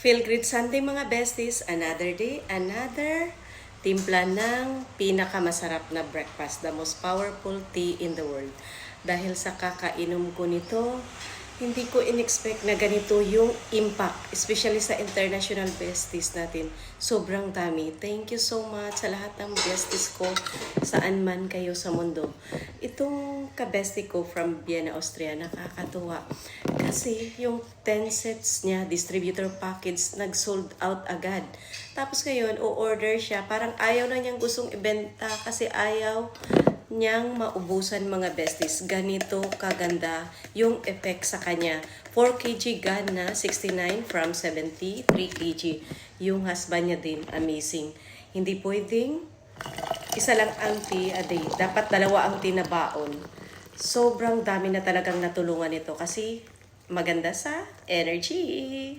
Feel Great Sunday mga besties, another day, another timpla ng pinakamasarap na breakfast, the most powerful tea in the world. Dahil sa kakainom ko nito, hindi ko in-expect na ganito yung impact, especially sa international besties natin. Sobrang dami. Thank you so much sa lahat ng besties ko, saan man kayo sa mundo. Itong ka-bestie ko from Vienna, Austria, nakakatuwa. Kasi yung 10 sets niya, distributor package, nag-sold out agad. Tapos ngayon, o-order siya. Parang ayaw na niyang gustong ibenta kasi ayaw niyang maubusan mga besties. Ganito kaganda yung effect sa kanya. 4 kg gun na 69 from 73 kg. Yung husband niya din, amazing. Hindi pwedeng isa lang ang tea a day. Dapat dalawa ang tea na baon. Sobrang dami na talagang natulungan nito kasi maganda sa energy.